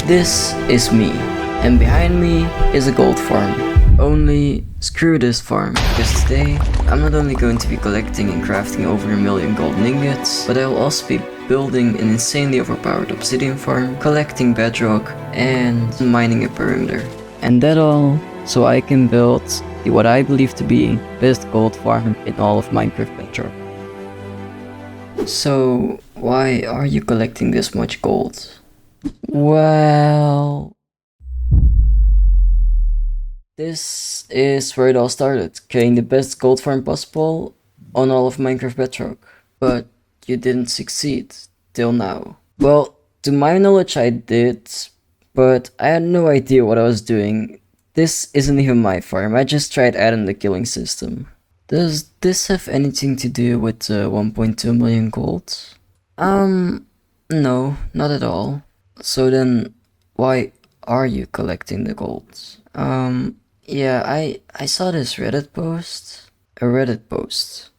This is me, and behind me is a gold farm. Only screw this farm, because today I'm not only going to be collecting and crafting over 1 million golden ingots, but I will also be building an insanely overpowered obsidian farm, collecting bedrock, and mining a perimeter. And that all so I can build what I believe to be best gold farm in all of Minecraft Bedrock. So why are you collecting this much gold? Well, this is where it all started, creating the best gold farm possible on all of Minecraft Bedrock. But you didn't succeed, till now. Well, to my knowledge I did, but I had no idea what I was doing. This isn't even my farm, I just tried adding the killing system. Does this have anything to do with 1.2 million gold? No, not at all. So then, why are you collecting the gold? Yeah, I saw this Reddit post. A Reddit post.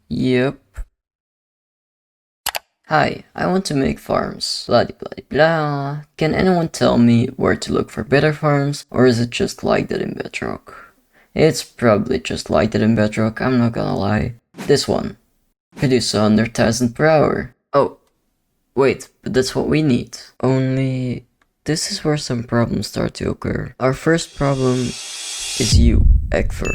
Yep. Hi, I want to make farms. Blah blah blah. Can anyone tell me where to look for better farms, or is it just like that in Bedrock? It's probably just like that in Bedrock, I'm not gonna lie. This one. Produce 100,000 per hour. Oh, wait, but that's what we need. Only, this is where some problems start to occur. Our first problem is you, Eeuhm.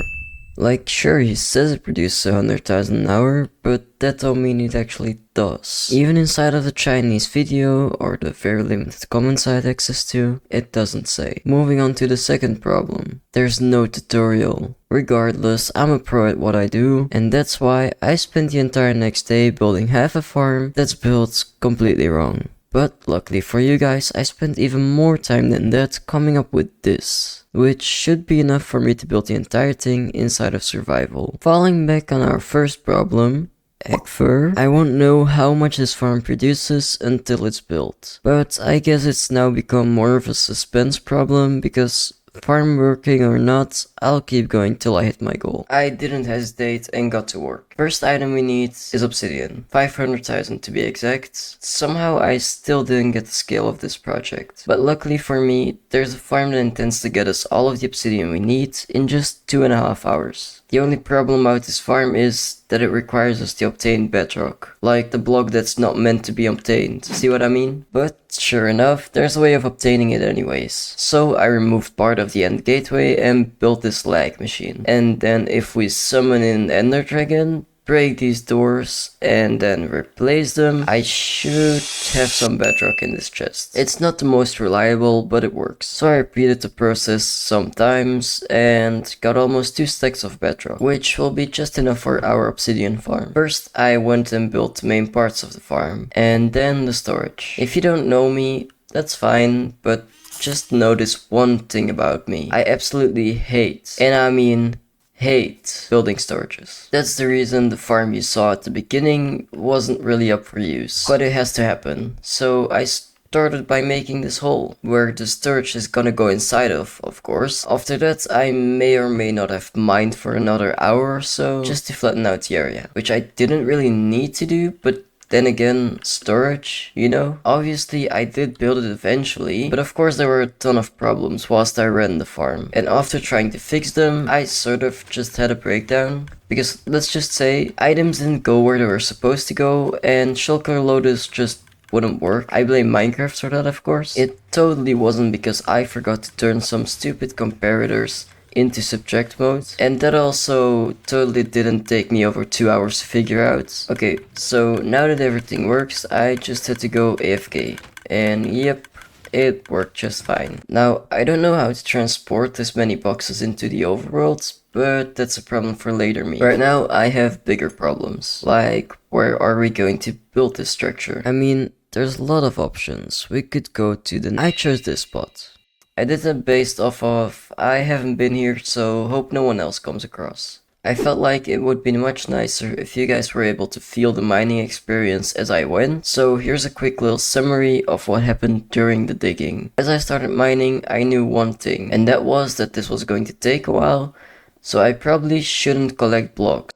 Like, sure, he says it produces 100,000 an hour, but that don't mean it actually does. Even inside of the Chinese video, or the very limited comments I had access to, it doesn't say. Moving on to the second problem. There's no tutorial. Regardless, I'm a pro at what I do, and that's why I spent the entire next day building half a farm that's built completely wrong. But luckily for you guys, I spent even more time than that coming up with this, which should be enough for me to build the entire thing inside of survival. Falling back on our first problem, Eeuhm, I won't know how much this farm produces until it's built. But I guess it's now become more of a suspense problem because farm working or not, I'll keep going till I hit my goal. I didn't hesitate and got to work. First item we need is obsidian, 500,000 to be exact. Somehow I still didn't get the scale of this project. But luckily for me, there's a farm that intends to get us all of the obsidian we need in just 2.5 hours. The only problem about this farm is that it requires us to obtain bedrock, like the block that's not meant to be obtained. See what I mean? But sure enough, there's a way of obtaining it anyways. So I removed part of the end gateway and built this lag machine. And then if we summon in Ender Dragon, break these doors and then replace them, I should have some bedrock in this chest. It's not the most reliable, but it works. So I repeated the process sometimes and got almost 2 stacks of bedrock, which will be just enough for our obsidian farm. First, I went and built the main parts of the farm, and then the storage. If you don't know me, that's fine, but just know this one thing about me. I absolutely hate, and I mean hate, building storages. That's the reason the farm you saw at the beginning wasn't really up for use. But it has to happen. So I started by making this hole, where the storage is gonna go inside of course. After that, I may or may not have mined for another hour or so, just to flatten out the area. Which I didn't really need to do, but then again, storage, you know? Obviously, I did build it eventually, but of course there were a ton of problems whilst I ran the farm. And after trying to fix them, I sort of just had a breakdown. Because let's just say, items didn't go where they were supposed to go, and shulker loaders just wouldn't work. I blame Minecraft for that, of course. It totally wasn't because I forgot to turn some stupid comparators into subject mode, and that also totally didn't take me over 2 hours to figure out. Okay, so now that everything works, I just had to go AFK, and yep, it worked just fine. Now, I don't know how to transport this many boxes into the overworld, but that's a problem for later me. Right now, I have bigger problems, like where are we going to build this structure? I mean, there's a lot of options. We could go to the... I chose this spot. I did that based off of, I haven't been here, so hope no one else comes across. I felt like it would be much nicer if you guys were able to feel the mining experience as I went, so here's a quick little summary of what happened during the digging. As I started mining, I knew one thing, and that was that this was going to take a while, so I probably shouldn't collect blocks.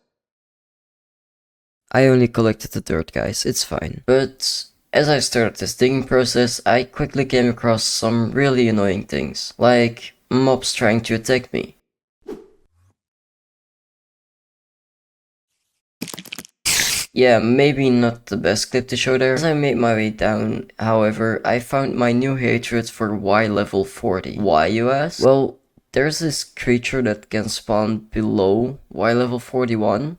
I only collected the dirt, guys, it's fine. But As I started this digging process, I quickly came across some really annoying things, like mobs trying to attack me. Yeah, maybe not the best clip to show there. As I made my way down, however, I found my new hatred for Y level 40. Why, you ask? Well, there's this creature that can spawn below Y level 41.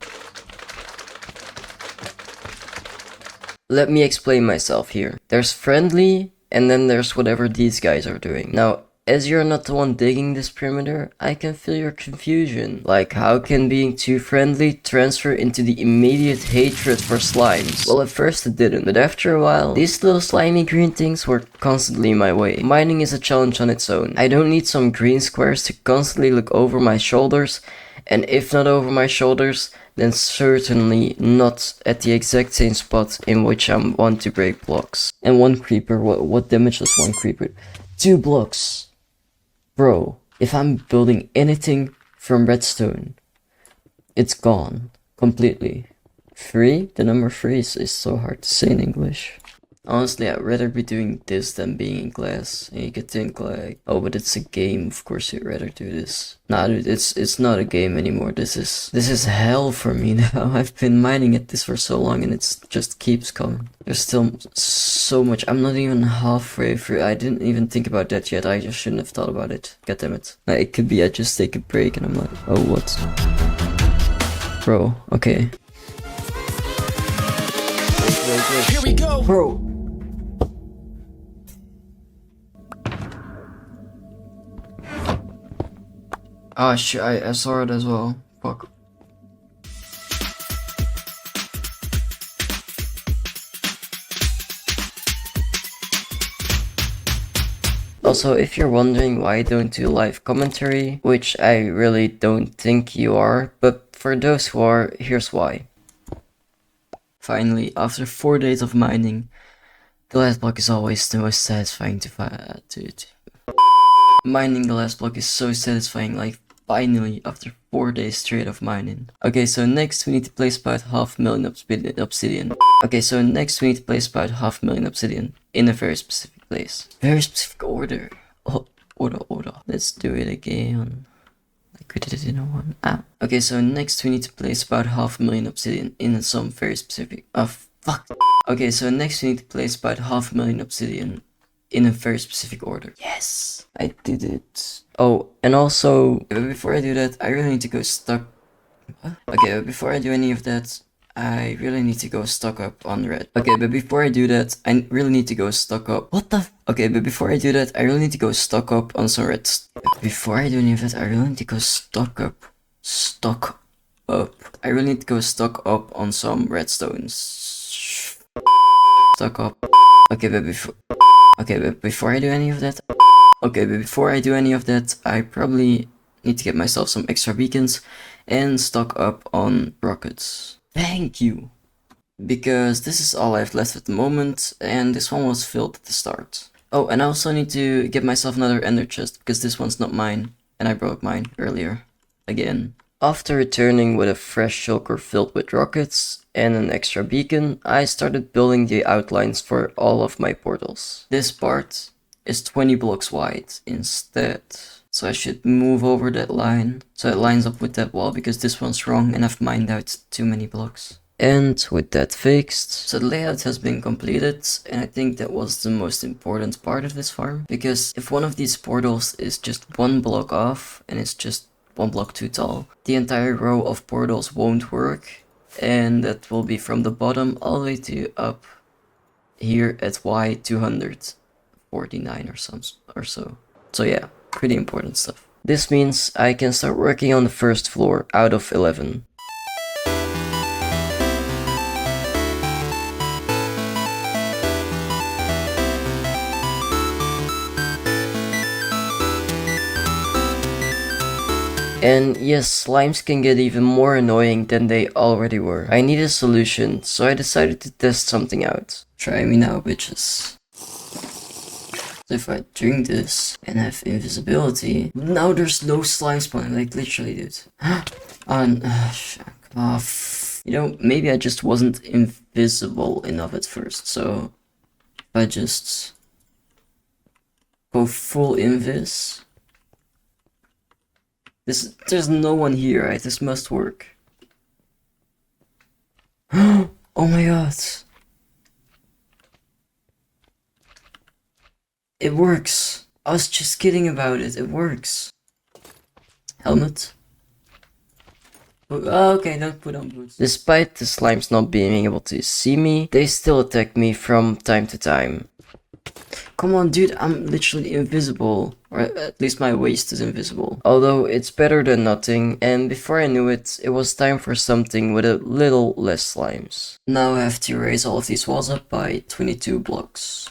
Let me explain myself here. There's friendly, and then there's whatever these guys are doing. Now, as you're not the one digging this perimeter, I can feel your confusion. Like, how can being too friendly transfer into the immediate hatred for slimes? Well, at first it didn't, but after a while, these little slimy green things were constantly in my way. Mining is a challenge on its own. I don't need some green squares to constantly look over my shoulders, and if not over my shoulders, then certainly not at the exact same spot in which I want to break blocks. And one creeper, what damage does one creeper? 2 blocks. Bro, if I'm building anything from redstone, it's gone completely. 3? The number 3 is so hard to say in English. Honestly, I'd rather be doing this than being in class. And you could think like, oh, but it's a game. Of course, you'd rather do this. Nah, dude, it's not a game anymore. This is hell for me now. I've been mining at this for so long, and it just keeps coming. There's still so much. I'm not even halfway through. I didn't even think about that yet. I just shouldn't have thought about it. God damn it. Like, it could be I just take a break, and I'm like, oh, what? Bro, okay. Wait. Here we go, bro. Oh shit, I saw it as well. Fuck. Also, if you're wondering why I don't do live commentary, which I really don't think you are, but for those who are, here's why. Finally, after 4 days of mining, the last block is always the most satisfying to find. Mining the last block is so satisfying, like finally after 4 days straight of mining. Okay, so next we need to place about 500,000 obsidian. Okay, so next we need to place about 500,000 obsidian in a very specific place. Very specific order. Oh, order. Let's do it again. Like we did it in a one. Okay, so next we need to place about 500,000 obsidian in some very specific. Fuck. Okay, so next we need to place about 500,000 obsidian in a very specific order. Yes, I did it. Oh, and also, before I do that, I really need to go stock. What? Okay, but before I do any of that, I really need to go stock up on red. Okay, but before I do that, I really need to go stock up. What the? Okay, but before I do that, I really need to go stock up on some red. Before I do any of that, I really need to go stock up. I really need to go stock up on some redstones. Stock up. Okay, but before I do any of that, I probably need to get myself some extra beacons and stock up on rockets. Thank you! Because this is all I have left at the moment, and this one was filled at the start. Oh, and I also need to get myself another ender chest, because this one's not mine, and I broke mine earlier. Again. After returning with a fresh shulker filled with rockets and an extra beacon, I started building the outlines for all of my portals. This part is 20 blocks wide instead. So I should move over that line so it lines up with that wall, because this one's wrong and I've mined out too many blocks. And with that fixed, so the layout has been completed, and I think that was the most important part of this farm, because if one of these portals is just 1 block off and it's just 1 block too tall, the entire row of portals won't work, and that will be from the bottom all the way to up here at Y249 or so. So yeah, pretty important stuff. This means I can start working on the first floor out of 11. And yes, slimes can get even more annoying than they already were. I need a solution, so I decided to test something out. Try me now, bitches. So if I drink this and have invisibility, now there's no slime spawning, like literally, dude. You know, maybe I just wasn't invisible enough at first, so I just go full invis. There's no one here, right? This must work. Oh my god. It works. I was just kidding about it. It works. Helmet. Oh, okay, don't put on boots. Despite the slimes not being able to see me, they still attack me from time to time. Come on, dude, I'm literally invisible. Or at least my waist is invisible. Although it's better than nothing, and before I knew it, it was time for something with a little less slimes. Now I have to raise all of these walls up by 22 blocks.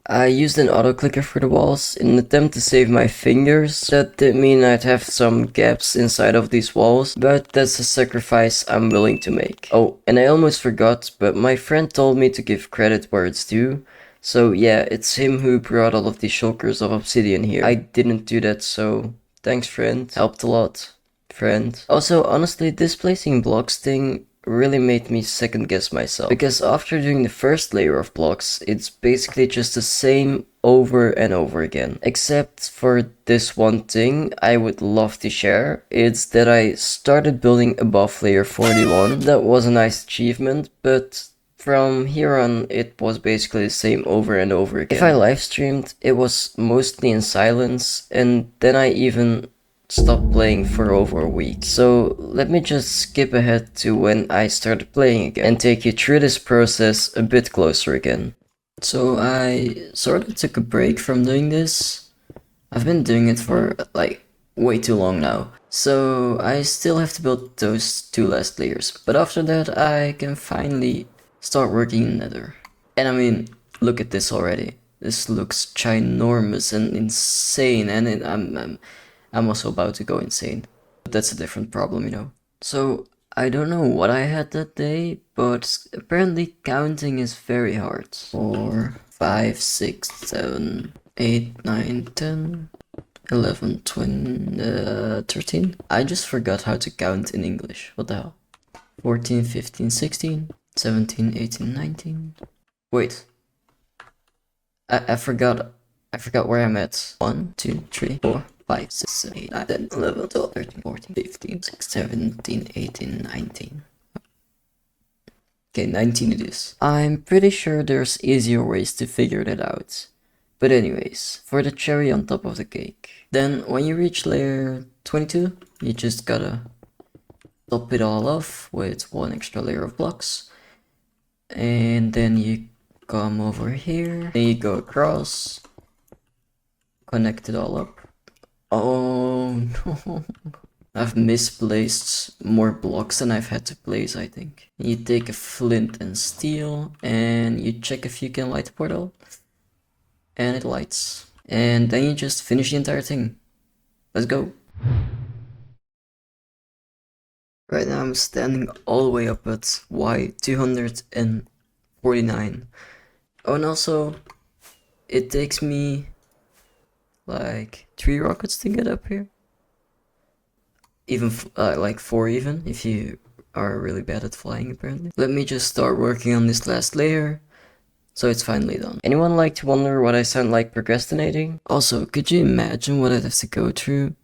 I used an auto clicker for the walls in an attempt to save my fingers. That did mean I'd have some gaps inside of these walls, but that's a sacrifice I'm willing to make. Oh, and I almost forgot, but my friend told me to give credit where it's due. So yeah, it's him who brought all of these shulkers of obsidian here. I didn't do that, so thanks, friend. Helped a lot, friend. Also, honestly, this placing blocks thing really made me second guess myself, because after doing the first layer of blocks, it's basically just the same over and over again, except for this one thing I would love to share. It's that I started building above layer 41. That was a nice achievement, but from here on it was basically the same over and over again. If I live streamed, it was mostly in silence, and then I even stopped playing for over a week. So let me just skip ahead to when I started playing again and take you through this process a bit closer again. So I sort of took a break from doing this. I've been doing it for like way too long now. So I still have to build those two last layers. But after that I can finally start working in Nether. And I mean, look at this already. This looks ginormous and insane, and I'm also about to go insane. But that's a different problem, you know. So, I don't know what I had that day, but apparently counting is very hard. 4, 5, 6, 7, 8, 9, 10, 11, 20, 13. I just forgot how to count in English. What the hell? 14, 15, 16, 17, 18, 19. Wait. I forgot where I'm at. 1, 2, 3, 4, 5, 6, 7, 8, 9, 10, 11, 12, 13, 14, 15, 16, 17, 18, 19. Okay, 19 it is. I'm pretty sure there's easier ways to figure that out. But anyways, for the cherry on top of the cake. Then when you reach layer 22, you just gotta top it all off with one extra layer of blocks. And then you come over here, then you go across, connect it all up. Oh no, I've misplaced more blocks than I've had to place, I think. You take a flint and steel, and you check if you can light the portal, and it lights. And then you just finish the entire thing. Let's go. Right now I'm standing all the way up at Y249. Oh, and also, it takes me like 3 rockets to get up here. Even like 4 even, if you are really bad at flying apparently. Let me just start working on this last layer, so it's finally done. Anyone like to wonder what I sound like procrastinating? Also, could you imagine what I'd have to go through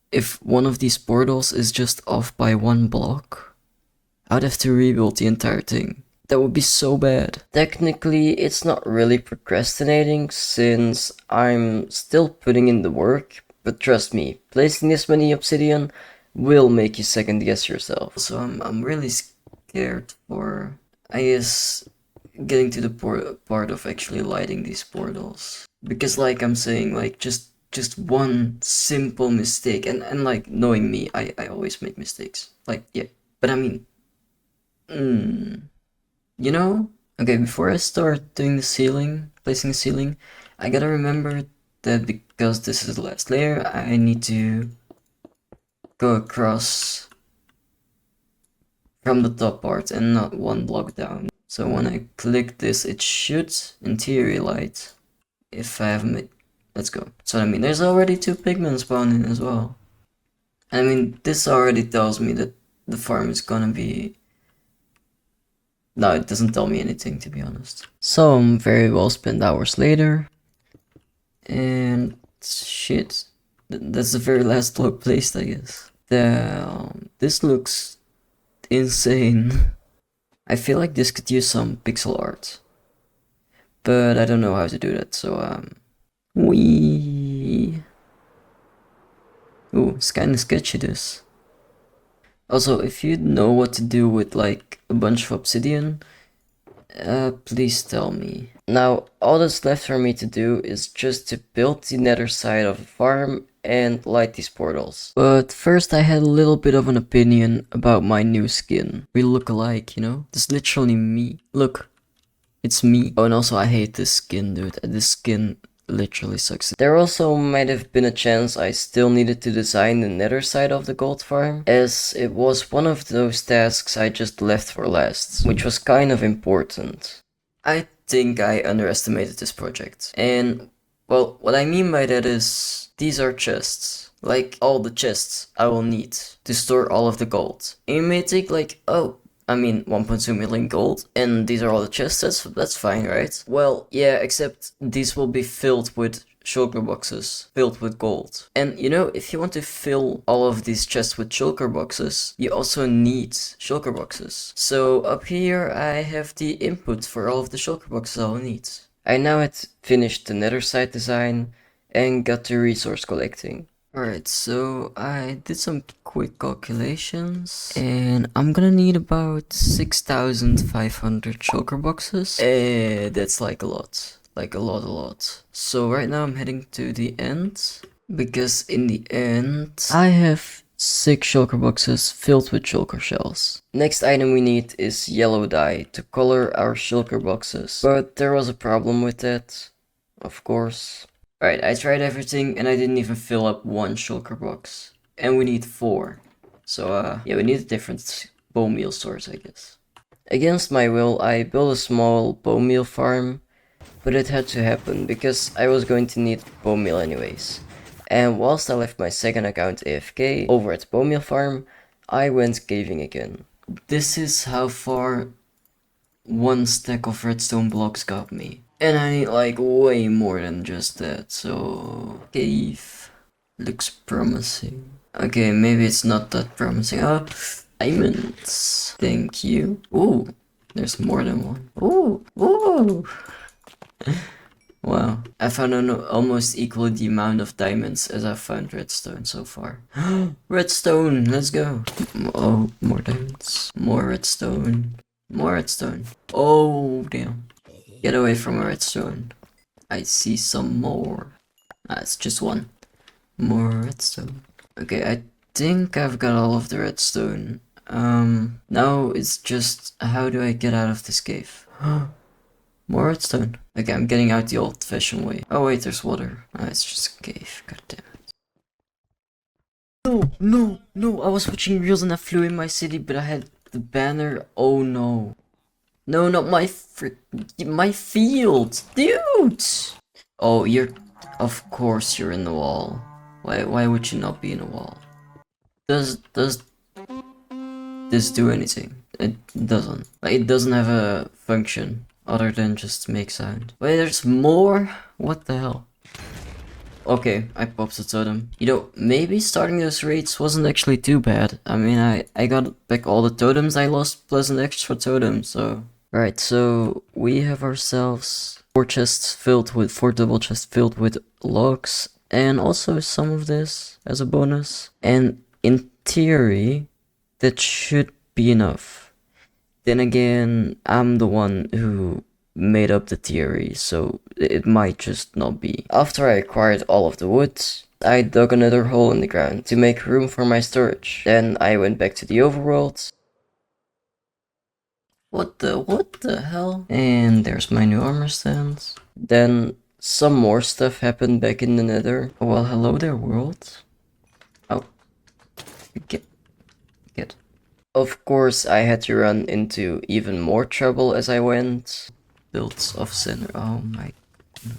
if one of these portals is just off by 1 block? I'd have to rebuild the entire thing. That would be so bad. Technically, it's not really procrastinating since I'm still putting in the work, but trust me, placing this many obsidian will make you second guess yourself. So I'm really scared for, I guess, getting to the part of actually lighting these portals. Because like I'm saying, like just one simple mistake, and like knowing me, I always make mistakes. Like, yeah, but I mean, you know? Okay, before I start doing the ceiling, placing the ceiling, I gotta remember that because this is the last layer, I need to go across from the top part and not 1 block down. So when I click this, it should, in theory, light. If I haven't made... Let's go. So I mean, there's already 2 pigmen spawning as well. I mean, this already tells me that the farm is gonna be No, it doesn't tell me anything, to be honest. Some very well spent hours later. And shit, that's the very last log placed, I guess. Damn, this looks insane. I feel like this could use some pixel art. But I don't know how to do that, so wee. Ooh, it's kinda sketchy, this. Also, if you know what to do with like a bunch of obsidian, please tell me. Now, all that's left for me to do is just to build the nether side of the farm and light these portals. But first I had a little bit of an opinion about my new skin. We look alike, you know? This is literally me. Look, it's me. Oh, and also I hate this skin, dude. This skin literally sucks. There also might have been a chance I still needed to design the nether side of the gold farm, as it was one of those tasks I just left for last, which was kind of important. I think I underestimated this project. And, well, what I mean by that is, these are chests. Like, all the chests I will need to store all of the gold. And you may think like, oh, I mean, 1.2 million gold, and these are all the chests, that's fine, right? Well, yeah, except these will be filled with shulker boxes, filled with gold. And you know, if you want to fill all of these chests with shulker boxes, you also need shulker boxes. So up here, I have the input for all of the shulker boxes I'll need. I now had finished the nether side design and got to resource collecting. Alright, so I did some quick calculations and I'm gonna need about 6,500 shulker boxes. That's like a lot. Like a lot. So right now I'm heading to the end, because in the end I have 6 shulker boxes filled with shulker shells. Next item we need is yellow dye to color our shulker boxes. But there was a problem with that, of course. Alright, I tried everything and I didn't even fill up one shulker box. And we need 4. So yeah, we need a different bone meal source, I guess. Against my will, I built a small bone meal farm, but it had to happen because I was going to need bone meal anyways. And whilst I left my second account AFK over at bone meal farm, I went caving again. This is how far one stack of redstone blocks got me. And I need like way more than just that, so cave looks promising. Okay, maybe it's not that promising. Oh, diamonds. Thank you. Ooh, there's more than one. Ooh. Wow, I found almost equal the amount of diamonds as I found redstone so far. Redstone, let's go. Oh, more diamonds. More redstone. More redstone. Oh, damn. Get away from a redstone. I see some more. It's just one. More redstone. Okay, I think I've got all of the redstone. Now it's just, how do I get out of this cave? More redstone. Okay, I'm getting out the old-fashioned way. Oh wait, there's water. It's just a cave. God damn it. No! I was watching reels and I flew in my city, but I had the banner. Oh no. No, not my my field, dude. Oh, of course you're in the wall. Why would you not be in a wall? Does this do anything? It doesn't. Like, it doesn't have a function other than just make sound. Wait, there's more? What the hell? Okay, I popped a totem. You know, maybe starting those raids wasn't actually too bad. I mean, I got back all the totems I lost plus an extra totem, so... Right, so we have ourselves 4 double chests filled with logs, and also some of this as a bonus. And in theory, that should be enough. Then again, I'm the one who made up the theory, so it might just not be. After I acquired all of the wood, I dug another hole in the ground to make room for my storage. Then I went back to the overworld. What the hell? And there's my new armor stand. Then some more stuff happened back in the nether. Oh, well, hello there, world. Oh. Get. Of course, I had to run into even more trouble as I went. Builds of center. Oh my. No.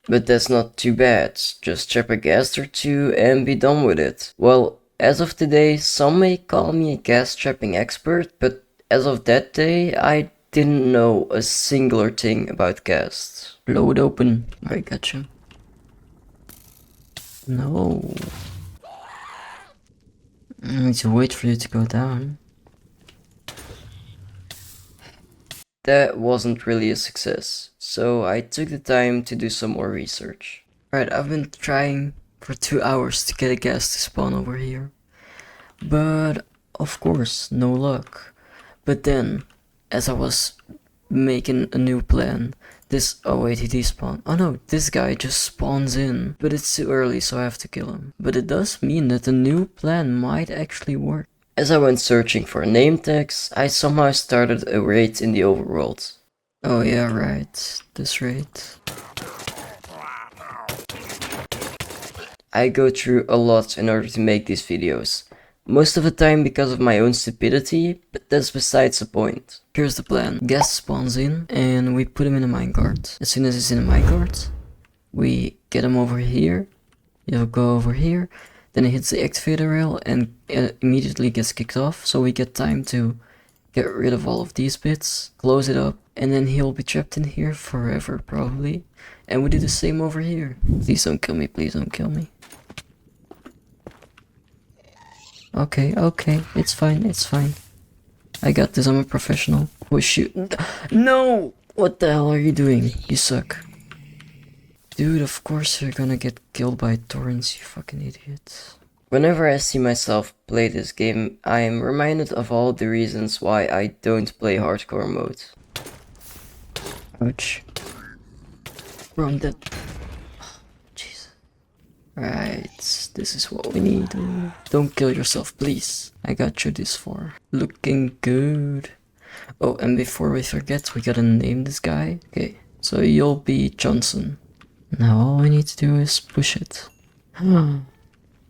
But that's not too bad. Just trap a ghast or 2 and be done with it. Well, as of today, some may call me a ghast trapping expert, but as of that day, I didn't know a singular thing about casts. Blow it open. I gotcha. No. I need to wait for you to go down. That wasn't really a success, so I took the time to do some more research. Right, I've been trying for 2 hours to get a ghast to spawn over here. But, of course, no luck. But then, as I was making a new plan, oh wait, he despawned. Oh no, this guy just spawns in. But it's too early, so I have to kill him. But it does mean that the new plan might actually work. As I went searching for name tags, I somehow started a raid in the overworld. Oh yeah, right, this raid. I go through a lot in order to make these videos. Most of the time because of my own stupidity, but that's besides the point. Here's the plan. Ghast spawns in and we put him in a minecart. As soon as he's in a minecart, we get him over here. He'll go over here. Then he hits the activator rail and immediately gets kicked off. So we get time to get rid of all of these bits, close it up, and then he'll be trapped in here forever probably. And we do the same over here. Please don't kill me, please don't kill me. Okay, it's fine, it's fine. I got this, I'm a professional. Oh shoot. No! What the hell are you doing? You suck. Dude, of course you're gonna get killed by torrents, you fucking idiot. Whenever I see myself play this game, I am reminded of all the reasons why I don't play hardcore mode. Ouch. Bro, I'm dead. Jeez. Right, this is what we need. Don't kill yourself, please. I got you this far. Looking good. Oh, and before we forget, we gotta name this guy. Okay, so you'll be Johnson. Now all we need to do is push it. Oh,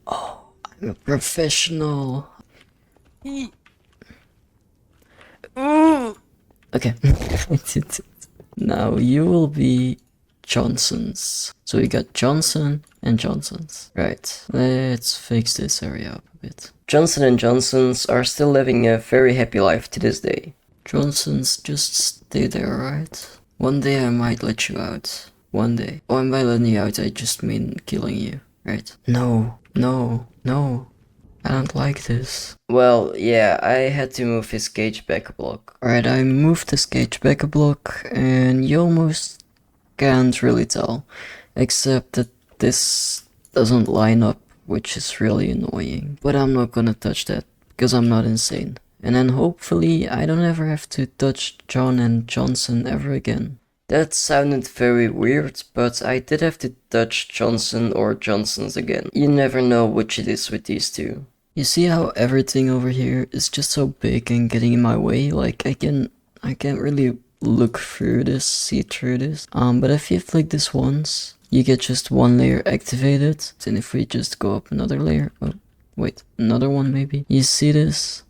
I'm a professional. Okay. Now you will be Johnsons. So we got Johnson and Johnsons. Right, let's fix this area up a bit. Johnson and Johnsons are still living a very happy life to this day. Johnsons, just stay there, right? One day I might let you out. One day. Oh, and by letting you out, I just mean killing you, right? No. I don't like this. Well, yeah, I had to move his cage back a block. Alright, I moved this cage back a block, and you almost can't really tell. Except that this doesn't line up, which is really annoying. But I'm not gonna touch that, because I'm not insane. And then hopefully I don't ever have to touch John and Johnson ever again. That sounded very weird, but I did have to touch Johnson or Johnsons again. You never know which it is with these two. You see how everything over here is just so big and getting in my way? Like I can't really look through this, see through this. But if you flick this once, you get just one layer activated. And if we just go up another layer, oh wait, another one maybe. You see this?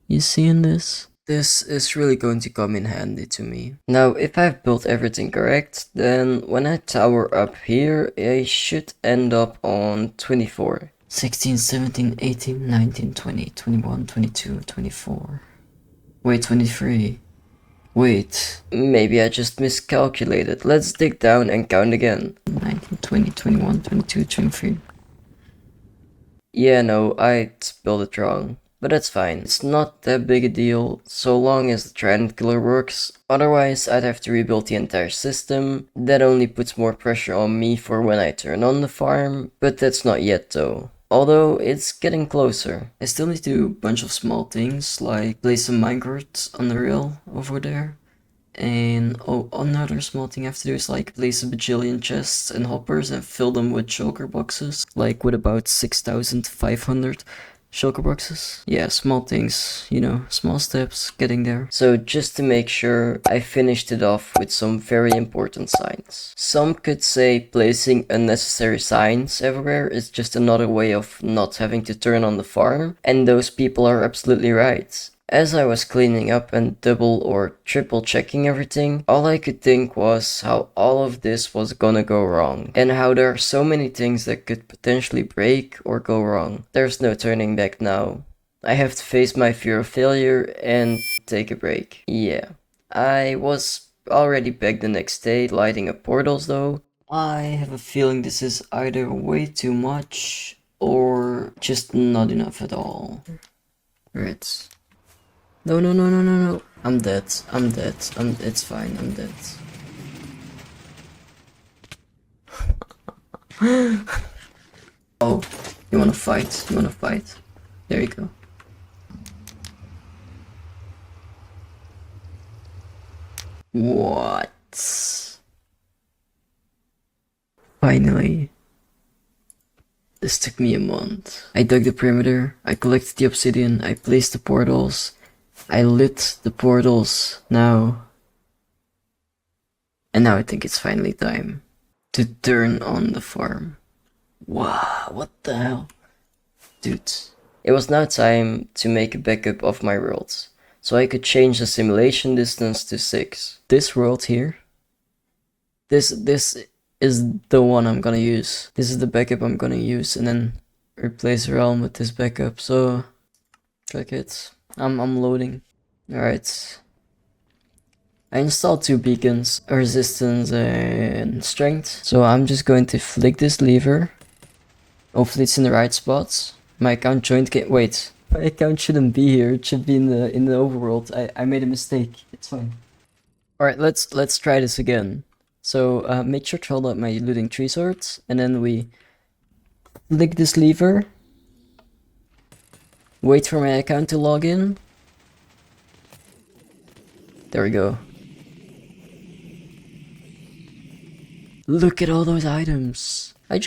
You seeing this? This is really going to come in handy to me. Now, if I've built everything correct, then when I tower up here, I should end up on 24. 16, 17, 18, 19, 20, 21, 22, 24. Wait, 23. Wait, maybe I just miscalculated. Let's dig down and count again. 19, 20, 21, 22, 23. Yeah, no, I built it wrong. But that's fine, it's not that big a deal, so long as the trident killer works. Otherwise, I'd have to rebuild the entire system. That only puts more pressure on me for when I turn on the farm, but that's not yet though. Although, it's getting closer. I still need to do a bunch of small things, like place some minecarts on the rail over there. And another small thing I have to do is like place a bajillion chests and hoppers and fill them with shulker boxes, like with about 6,500 shulker boxes. Yeah, small things, you know, small steps, getting there. So just to make sure, I finished it off with some very important signs. Some could say placing unnecessary signs everywhere is just another way of not having to turn on the farm, and those people are absolutely right. As I was cleaning up and double or triple checking everything, all I could think was how all of this was gonna go wrong, and how there are so many things that could potentially break or go wrong. There's no turning back now. I have to face my fear of failure and take a break. Yeah. I was already back the next day lighting up portals though. I have a feeling this is either way too much or just not enough at all. Right. No, no, no, no, no, no. I'm dead. I'm dead. It's fine. I'm dead. Oh, you wanna fight? You wanna fight? There you go. What? Finally. This took me a month. I dug the perimeter, I collected the obsidian, I placed the portals, I lit the portals now. And now I think it's finally time to turn on the farm. Wow, what the hell? Dude. It was now time to make a backup of my worlds, so I could change the simulation distance to 6. This world here, this is the one I'm gonna use. This is the backup I'm gonna use, and then replace Realm with this backup. So, check it. I'm loading. Alright. I installed 2 beacons, resistance and strength. So I'm just going to flick this lever. Hopefully it's in the right spots. My account joined game. Wait, my account shouldn't be here. It should be in the overworld. I made a mistake. It's fine. All right, let's try this again. So make sure to hold up my looting tree swords, and then we flick this lever. Wait for my account to log in. There we go. Look at all those items. I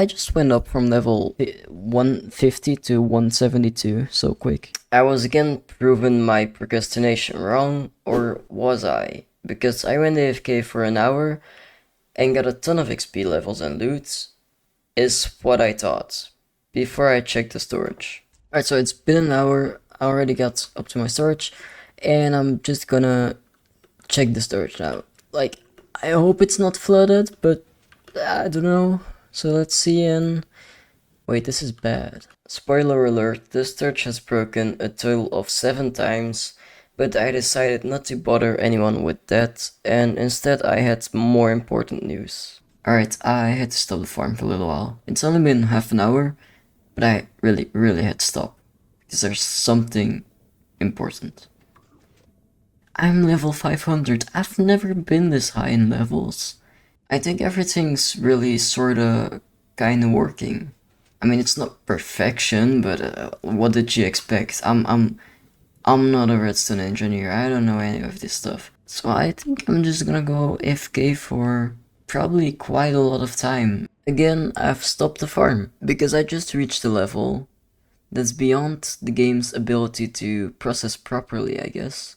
just went up from level 150 to 172 so quick. I was again proven my procrastination wrong, or was I? Because I went AFK for an hour and got a ton of XP levels and loot, is what I thought, before I checked the storage. Alright, so it's been an hour, I already got up to my storage, and I'm just gonna check the storage now. Like, I hope it's not flooded, but I don't know. So let's see, and wait, this is bad. Spoiler alert, the storage has broken a total of 7 times, but I decided not to bother anyone with that, and instead I had more important news. Alright, I had to stop the farm for a little while. It's only been half an hour, but I really had to stop, because there's something important. I'm level 500. I've never been this high in levels. I think everything's really sorta kinda working. I mean, it's not perfection, but what did you expect? I'm not a redstone engineer. I don't know any of this stuff. So I think I'm just gonna go AFK for probably quite a lot of time. Again, I've stopped the farm because I just reached a level that's beyond the game's ability to process properly, I guess.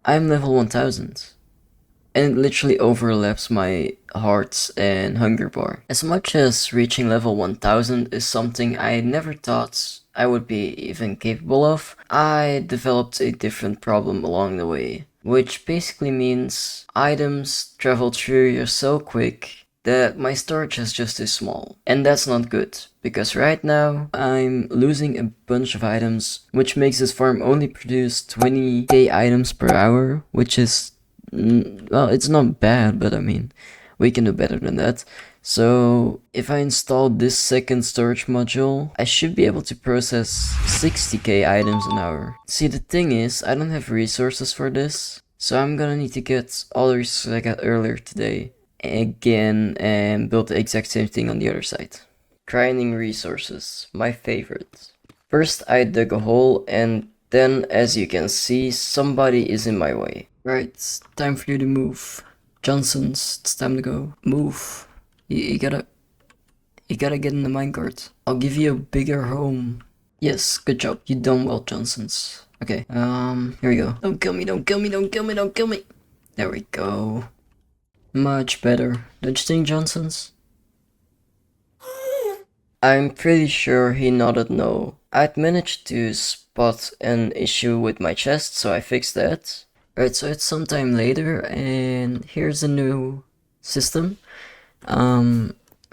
I'm level 1000, and it literally overlaps my heart and hunger bar. As much as reaching level 1000 is something I never thought I would be even capable of, I developed a different problem along the way, which basically means items travel through you so quick that my storage is just too small. And that's not good, because right now I'm losing a bunch of items, which makes this farm only produce 20k items per hour, which is, well, it's not bad, but I mean, we can do better than that. So if I install this second storage module, I should be able to process 60k items an hour. See, the thing is, I don't have resources for this, so I'm gonna need to get all the resources I got earlier today again and build the exact same thing on the other side. Grinding resources, my favorite. First I dug a hole, and then, as you can see, somebody is in my way. Right, time for you to move. Johnsons, it's time to go. Move. You gotta get in the minecart. I'll give you a bigger home. Yes, good job. You done well, Johnsons. Okay, here we go. Don't kill me, don't kill me, don't kill me, don't kill me. There we go. Much better. Don't you think, Johnsons? I'm pretty sure he nodded no. I'd managed to spot an issue with my chest, so I fixed that. Right, so it's sometime later, and here's a new system.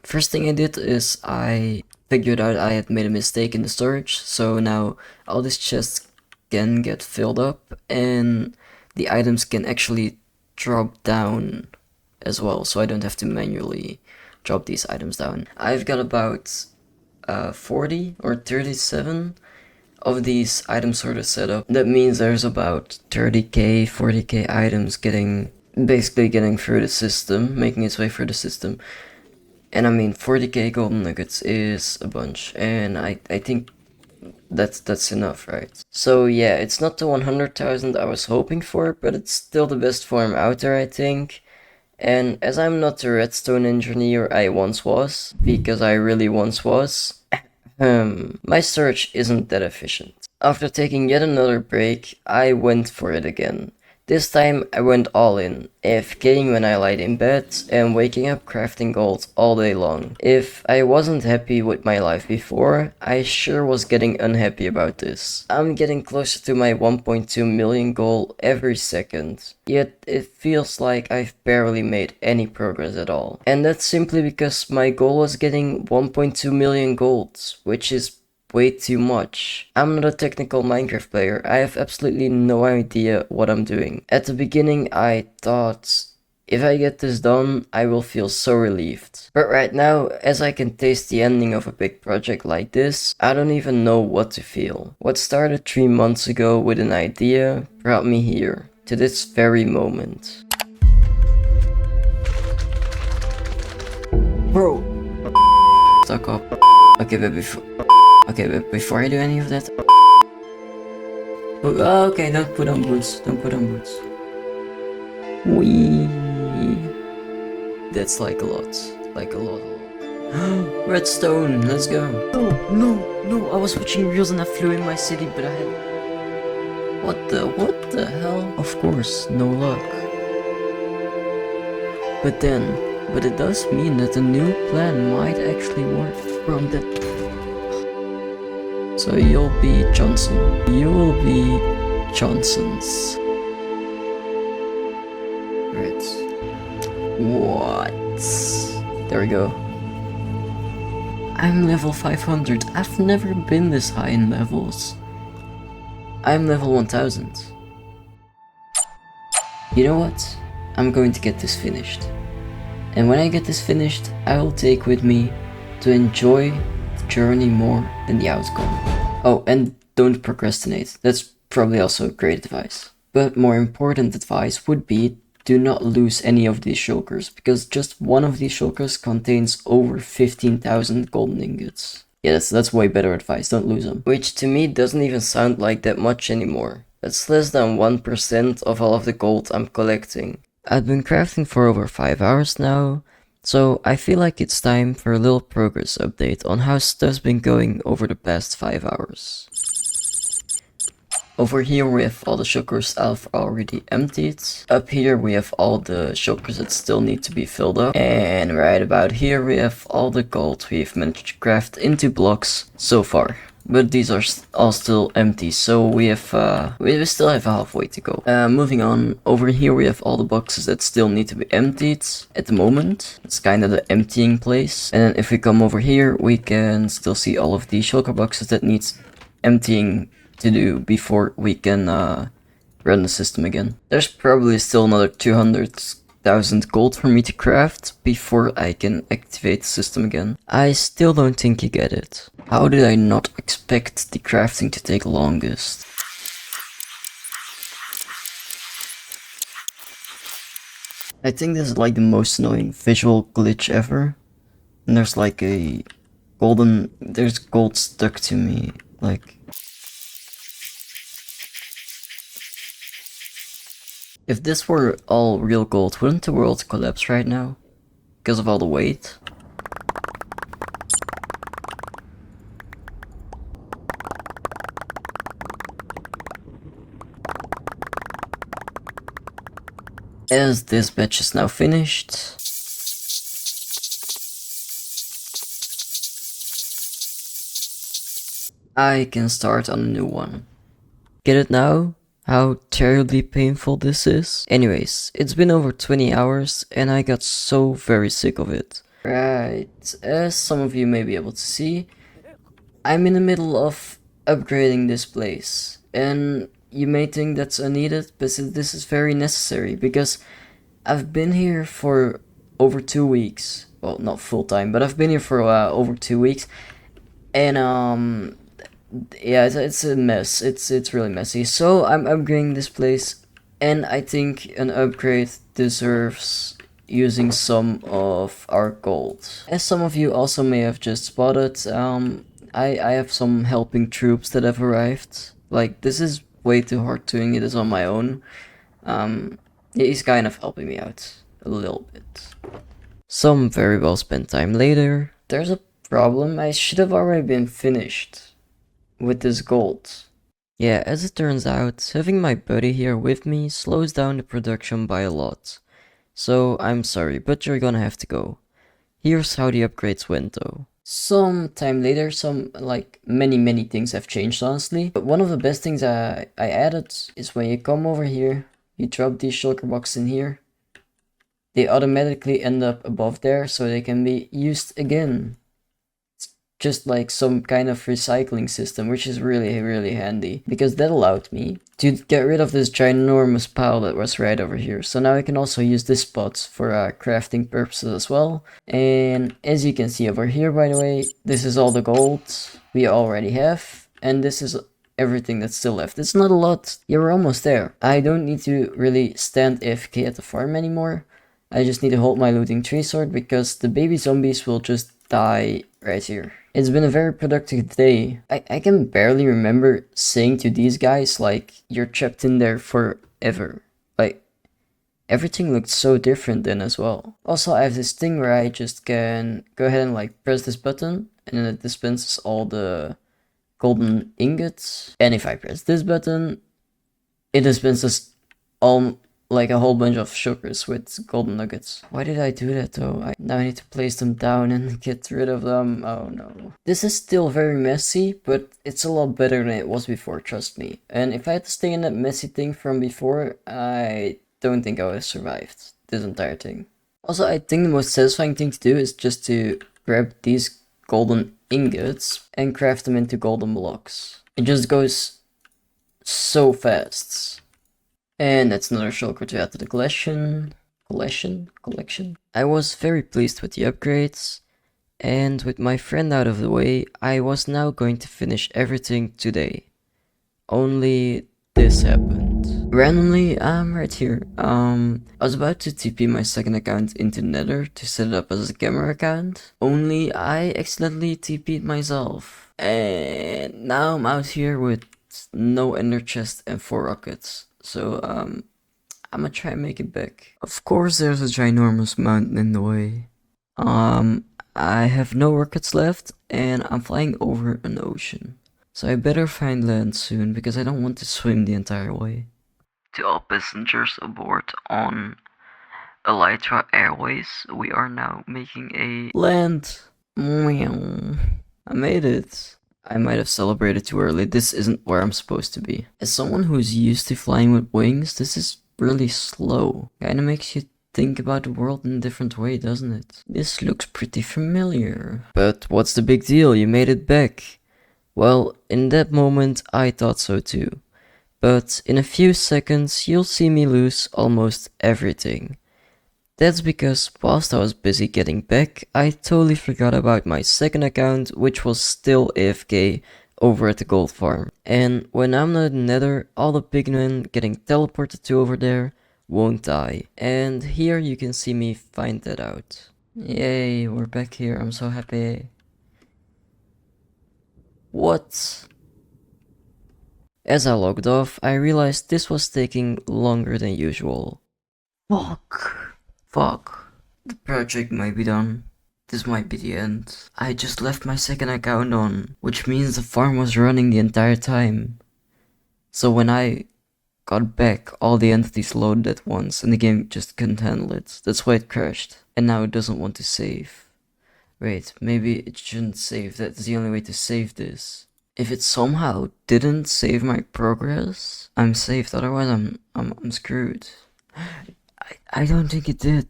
First thing I did is I figured out I had made a mistake in the storage, so now all these chests can get filled up, and the items can actually drop down as well, so I don't have to manually drop these items down. I've got about 40 or 37 of these items sort of set up. That means there's about 30k, 40k items basically getting through the system, making its way through the system. And I mean, 40k golden nuggets is a bunch, and I think that's enough, right? So yeah, it's not the 100,000 I was hoping for, but it's still the best farm out there, I think. And as I'm not the redstone engineer I once was, because I really once was, my search isn't that efficient. After taking yet another break, I went for it again. This time I went all in, AFKing when I lied in bed and waking up crafting gold all day long. If I wasn't happy with my life before, I sure was getting unhappy about this. I'm getting closer to my 1.2 million goal every second, yet it feels like I've barely made any progress at all. And that's simply because my goal was getting 1.2 million gold, which is way too much. I'm not a technical Minecraft player, I have absolutely no idea what I'm doing. At the beginning I thought, if I get this done, I will feel so relieved. But right now, as I can taste the ending of a big project like this, I don't even know what to feel. What started 3 months ago with an idea brought me here, to this very moment. Bro! Stuck up. Okay, but before I do any of that... Okay, don't put on boots. Don't put on boots. Wee. That's like a lot. Like a lot. Redstone, let's go. No, I was watching reels and I flew in my city, but I had... What the hell? Of course, no luck. But it does mean that the new plan might actually work from that... So you'll be Johnson. You will be Johnson's. Right. What? There we go. I'm level 500. I've never been this high in levels. I'm level 1000. You know what? I'm going to get this finished. And when I get this finished, I will take with me to enjoy the journey more than the outcome. Oh, and don't procrastinate. That's probably also great advice. But more important advice would be do not lose any of these shulkers, because just one of these shulkers contains over 15,000 golden ingots. Yeah, that's way better advice, don't lose them. Which to me doesn't even sound like that much anymore. That's less than 1% of all of the gold I'm collecting. I've been crafting for over 5 hours now, so I feel like it's time for a little progress update on how stuff's been going over the past 5 hours. Over here we have all the shulkers I've already emptied. Up here we have all the shulkers that still need to be filled up. And right about here we have all the gold we've managed to craft into blocks so far. But these are all still empty, so we still have halfway to go. Moving on, over here we have all the boxes that still need to be emptied at the moment. It's kind of the emptying place. And then if we come over here, we can still see all of the shulker boxes that needs emptying to do before we can run the system again. There's probably still another 200,000 gold for me to craft before I can activate the system again. I still don't think you get it. How did I not expect the crafting to take longest? I think this is like the most annoying visual glitch ever. And there's like there's gold stuck to me, like... If this were all real gold, wouldn't the world collapse right now? Because of all the weight? As this batch is now finished, I can start on a new one. Get it now? How terribly painful this is? Anyways, it's been over 20 hours and I got so very sick of it. Right, as some of you may be able to see, I'm in the middle of upgrading this place. And you may think that's unneeded, but this is very necessary because I've been here for over 2 weeks. Well, not full time, but I've been here for over 2 weeks, and yeah, it's a mess. It's really messy. So I'm upgrading this place, and I think an upgrade deserves using some of our gold. As some of you also may have just spotted, I have some helping troops that have arrived. Like, this is way too hard doing it on my own. He's kind of helping me out a little bit. Some very well spent time later, there's a problem. I should have already been finished with this gold. Yeah, as it turns out, having my buddy here with me slows down the production by a lot. So I'm sorry, but you're gonna have to go. Here's how the upgrades went though. Some time later, many things have changed honestly. But one of the best things I added is when you come over here, you drop these shulker boxes in here. They automatically end up above there so they can be used again. Just like some kind of recycling system, which is really handy, because that allowed me to get rid of this ginormous pile that was right over here. So now I can also use this spot for crafting purposes as well. And as you can see over here, by the way, this is all the gold we already have, and this is everything that's still left. It's not a lot. Yeah, we're almost there. I don't need to really stand AFK at the farm anymore. I just need to hold my looting tree sword because the baby zombies will just die right here. It's been a very productive day. I can barely remember saying to these guys, like, you're trapped in there forever. Like, everything looked so different then as well. Also, I have this thing where I just can go ahead and like press this button and then it dispenses all the golden ingots. And if I press this button, it dispenses all like a whole bunch of shulkers with golden nuggets. Why did I do that though? Now I need to place them down and get rid of them. Oh no. This is still very messy, but it's a lot better than it was before, trust me. And if I had to stay in that messy thing from before, I don't think I would have survived this entire thing. Also, I think the most satisfying thing to do is just to grab these golden ingots and craft them into golden blocks. It just goes so fast. And that's another shulker to add to the collection. I was very pleased with the upgrades, and with my friend out of the way, I was now going to finish everything today. Only this happened. Randomly, I'm right here. I was about to TP my second account into Nether to set it up as a camera account, only I accidentally TP'd myself. And now I'm out here with no ender chest and 4 rockets. So, I'm gonna try and make it back. Of course, there's a ginormous mountain in the way. I have no rockets left, and I'm flying over an ocean. So I better find land soon, because I don't want to swim the entire way. To all passengers aboard on Elytra Airways, we are now making a land. I made it. I might have celebrated too early. This isn't where I'm supposed to be. As someone who's used to flying with wings, this is really slow. Kinda makes you think about the world in a different way, doesn't it? This looks pretty familiar. But what's the big deal? You made it back. Well, in that moment, I thought so too. But in a few seconds, you'll see me lose almost everything. That's because whilst I was busy getting back, I totally forgot about my second account, which was still AFK over at the gold farm. And when I'm not in Nether, all the pigmen getting teleported to over there won't die. And here you can see me find that out. Yay, we're back here, I'm so happy. What? As I logged off, I realized this was taking longer than usual. Fuck. The project might be done. This might be the end. I just left my second account on, which means the farm was running the entire time. So when I got back, all the entities loaded at once and the game just couldn't handle it. That's why it crashed. And now it doesn't want to save. Wait, maybe it shouldn't save. That's the only way to save this. If it somehow didn't save my progress, I'm saved. Otherwise I'm screwed. I don't think it did.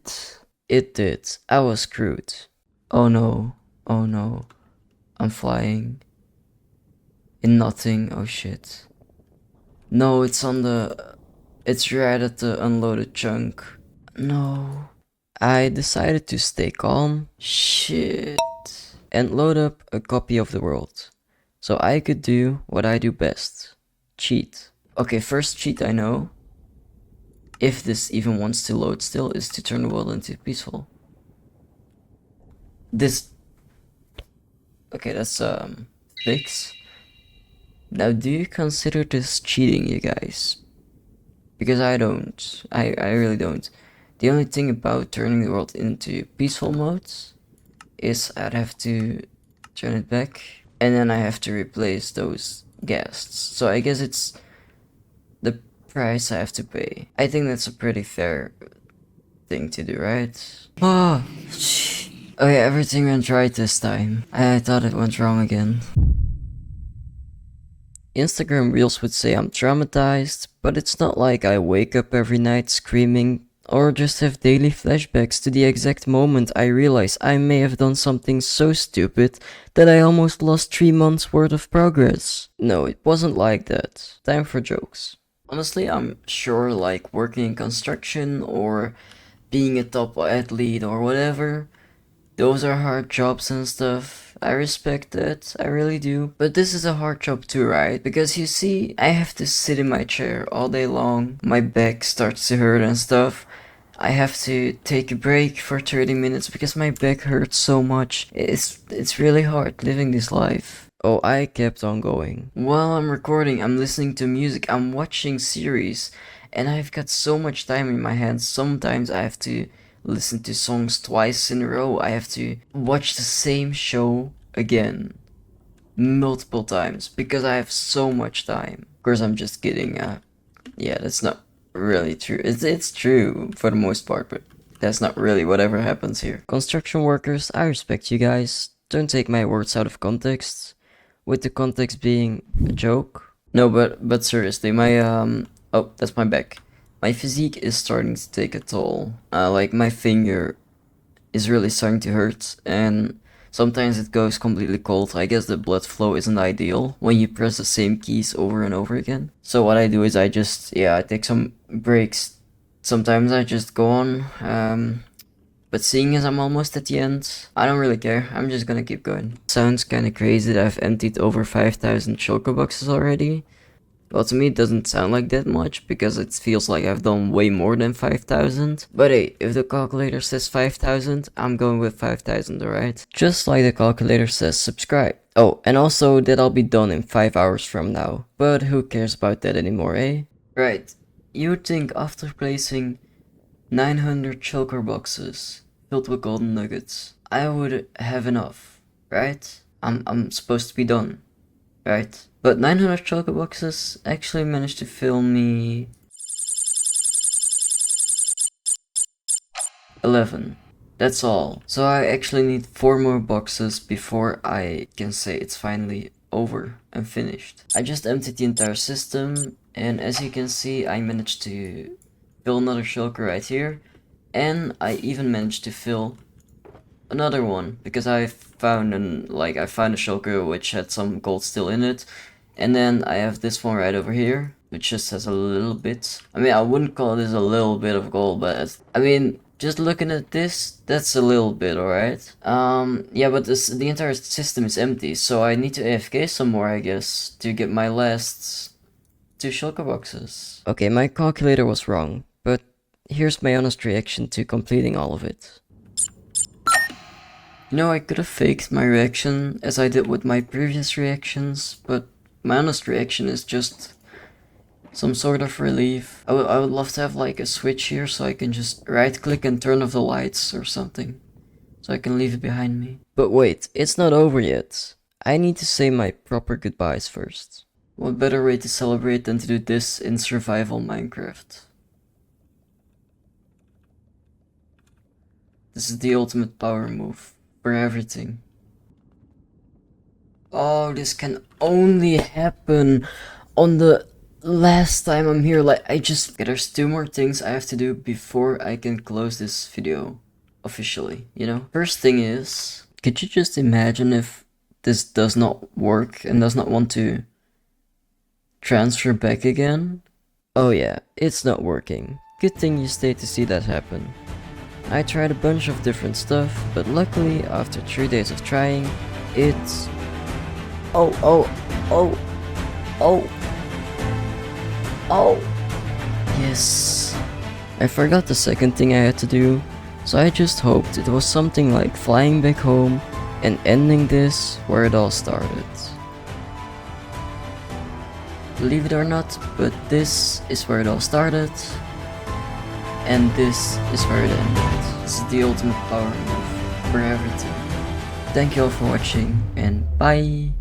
It did. I was screwed. Oh no. Oh no. I'm flying. In nothing. Oh shit. No, it's on the... It's right at the unloaded chunk. No. I decided to stay calm. Shit. And load up a copy of the world. So I could do what I do best. Cheat. Okay, first cheat I know, if this even wants to load still, is to turn the world into peaceful. This... Okay, that's fix. Now do you consider this cheating, you guys? Because I don't. I really don't. The only thing about turning the world into peaceful modes is I'd have to turn it back, and then I have to replace those guests. So I guess it's the price I have to pay. I think that's a pretty fair thing to do, right? Oh, okay, everything went right this time. I thought it went wrong again. Instagram Reels would say I'm traumatized, but it's not like I wake up every night screaming or just have daily flashbacks to the exact moment I realize I may have done something so stupid that I almost lost 3 months worth of progress. No, it wasn't like that. Time for jokes. Honestly, I'm sure like working in construction or being a top athlete or whatever, those are hard jobs and stuff. I respect that, I really do. But this is a hard job too, right? Because you see, I have to sit in my chair all day long. My back starts to hurt and stuff. I have to take a break for 30 minutes because my back hurts so much. It's really hard living this life. Oh, I kept on going. While I'm recording, I'm listening to music, I'm watching series, and I've got so much time in my hands. Sometimes I have to listen to songs twice in a row. I have to watch the same show again multiple times because I have so much time. Of course, I'm just kidding. Yeah, that's not really true. It's true for the most part, but that's not really whatever happens here. Construction workers, I respect you guys. Don't take my words out of context. With the context being a joke. No, but seriously, my oh, that's my back. My physique is starting to take a toll. Like my finger is really starting to hurt, and sometimes it goes completely cold. I guess the blood flow isn't ideal when you press the same keys over and over again. So what I do is I take some breaks. Sometimes I just go on, but seeing as I'm almost at the end, I don't really care. I'm just gonna keep going. Sounds kinda crazy that I've emptied over 5,000 shulker boxes already. Well, to me it doesn't sound like that much, because it feels like I've done way more than 5,000. But hey, if the calculator says 5,000, I'm going with 5,000, alright? Just like the calculator says subscribe. Oh, and also that I'll be done in 5 hours from now. But who cares about that anymore, eh? Right, you'd think after placing 900 shulker boxes filled with golden nuggets, I would have enough, right? I'm supposed to be done, right? But 900 shulker boxes actually managed to fill me 11. That's all. So I actually need 4 more boxes before I can say it's finally over and finished. I just emptied the entire system, and as you can see, I managed to fill another shulker right here. And I even managed to fill another one, because I found a shulker which had some gold still in it. And then I have this one right over here, which just has a little bit. I mean, I wouldn't call this a little bit of gold, but I mean, just looking at this, that's a little bit, alright? Yeah, but the entire system is empty, so I need to AFK some more, I guess, to get my last 2 shulker boxes. Okay, my calculator was wrong, but here's my honest reaction to completing all of it. You know, I could have faked my reaction as I did with my previous reactions, but my honest reaction is just some sort of relief. I would love to have like a switch here so I can just right click and turn off the lights or something, so I can leave it behind me. But wait, it's not over yet. I need to say my proper goodbyes first. What better way to celebrate than to do this in survival Minecraft? This is the ultimate power move for everything. Oh, this can only happen on the last time I'm here. Like, okay, there's 2 more things I have to do before I can close this video officially, you know? First thing is, could you just imagine if this does not work and does not want to Transfer back again? Oh yeah, it's not working. Good thing you stayed to see that happen. I tried a bunch of different stuff, but luckily after 3 days of trying, it's... Oh, oh, oh, oh, oh. Yes. I forgot the second thing I had to do, so I just hoped it was something like flying back home and ending this where it all started. Believe it or not, but this is where it all started, and this is where it ended. This is the ultimate power move for everything. Thank you all for watching, and bye!